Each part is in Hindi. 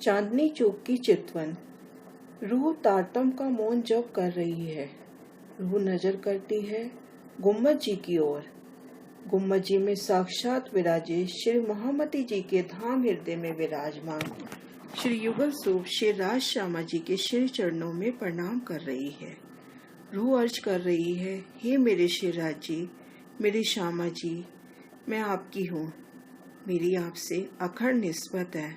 चांदनी चौक की चितवन। रूह तारतम का मौन जप कर रही है। रूह नजर करती है गुम्बद जी की ओर। गुम्बद जी में साक्षात विराजे श्री महामती जी के धाम हृदय में विराजमान श्री युगल स्वरूप श्री राज श्यामा जी के श्री चरणों में प्रणाम कर रही है। रूह अर्ज कर रही है, हे मेरे श्री राज जी, मेरी श्यामा जी, मैं आपकी हूँ। मेरी आपसे अखंड निस्बत है।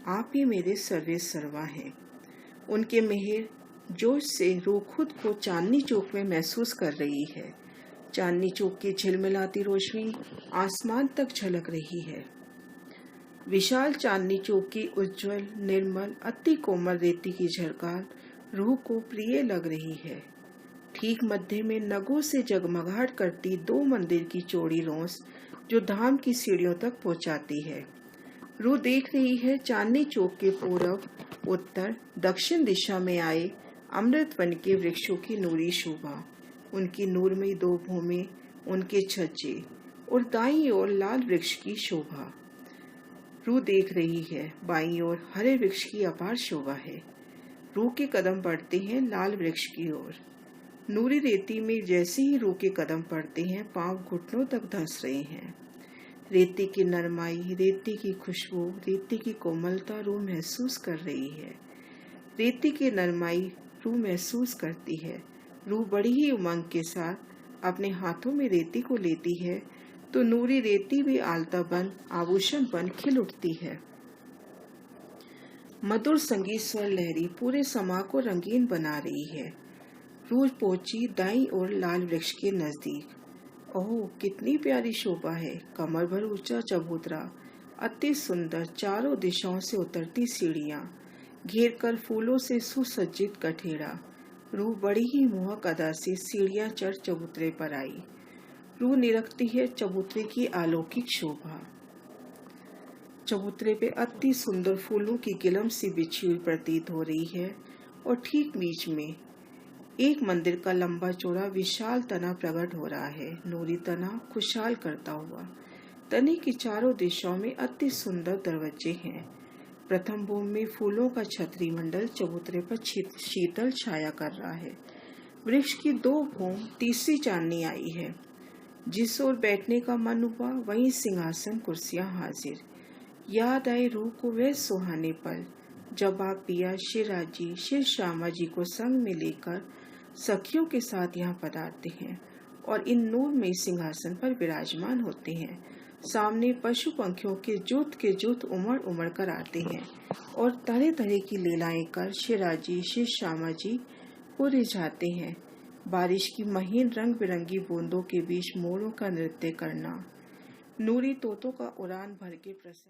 आप ही मेरे सर्वे सर्वा हैं। उनके मेहर जोश से रूह खुद को चांदनी चौक में महसूस कर रही है। चांदनी चौक की झिलमिलाती रोशनी आसमान तक झलक रही है। विशाल चांदनी चौक की उज्जवल, निर्मल, अति कोमल रेती की झलकार रूह को प्रिय लग रही है। ठीक मध्य में नगों से जगमगाहट करती दो मंदिर की चौड़ी रोंस जो धाम की सीढ़ियों तक पहुंचाती है। रूह देख रही है चांदनी चौक के पूर्व, उत्तर, दक्षिण दिशा में आए अमृत वन के वृक्षों की नूरी शोभा, उनकी नूरमयी दो भूमि, उनके छज्जे और दाईं ओर लाल वृक्ष की शोभा। रूह देख रही है बाईं ओर हरे वृक्ष की अपार शोभा है। रूह के कदम बढ़ते हैं लाल वृक्ष की ओर। नूरी रेती में जैसे ही रूह के कदम पड़ते हैं, पांव घुटनों तक धंस रहे हैं। रेती की नरमाई, रेती की खुशबू, रेती की कोमलता रूह महसूस कर रही है। रेती की नरमाई रूह महसूस करती है। रूह बड़ी ही उमंग के साथ अपने हाथों में रेती को लेती है तो नूरी रेती भी आलता बन, आभूषण बन खिल उठती है। मधुर संगीत स्वर लहरी पूरे समा को रंगीन बना रही है। रूह पहुंची दाईं ओर लाल वृक्ष के नजदीक। ओह, कितनी प्यारी शोभा है। कमर भर ऊंचा चबूतरा, अति सुंदर, चारों दिशाओं से उतरती सीढ़ियां, घेर कर फूलों से सुसज्जित कठेड़ा। रूह बड़ी ही मोहक अदा से सीढ़ियां चढ़ चबूतरे पर आई। रूह निरखती है चबूतरे की अलौकिक शोभा। चबूतरे पे अति सुंदर फूलों की गिलम सी बिछी हुई प्रतीत हो रही है और ठीक बीच में एक मंदिर का लंबा चौड़ा विशाल तना प्रकट हो रहा है। नूरी तना खुशहाल करता हुआ। तने की चारों दिशाओं में अति सुंदर दरवाजे हैं। प्रथम भूमि में फूलों का छतरी मंडल चबूतरे पर शीतल छाया कर रहा है। वृक्ष की दो भूम तीसरी चांदनी आई है। जिस ओर बैठने का मन हुआ वहीं सिंहासन कुर्सियां हाजिर। याद आए रूह को वह सुहाने पल जब आप पिया श्री राजी श्री श्यामा जी को संग में लेकर सखियों के साथ यहाँ पधारते हैं और इन नूर में सिंहासन पर विराजमान होते हैं। सामने पशु पंखियों के जुत उमड़ उमड़ कर आते हैं और तरह तरह की लीलाएं कर श्री राजी श्री श्यामा जी को रिझाते हैं। बारिश की महीन रंग बिरंगी बूंदों के बीच मोरों का नृत्य करना, नूरी तोतों का उड़ान भर के प्रसन्न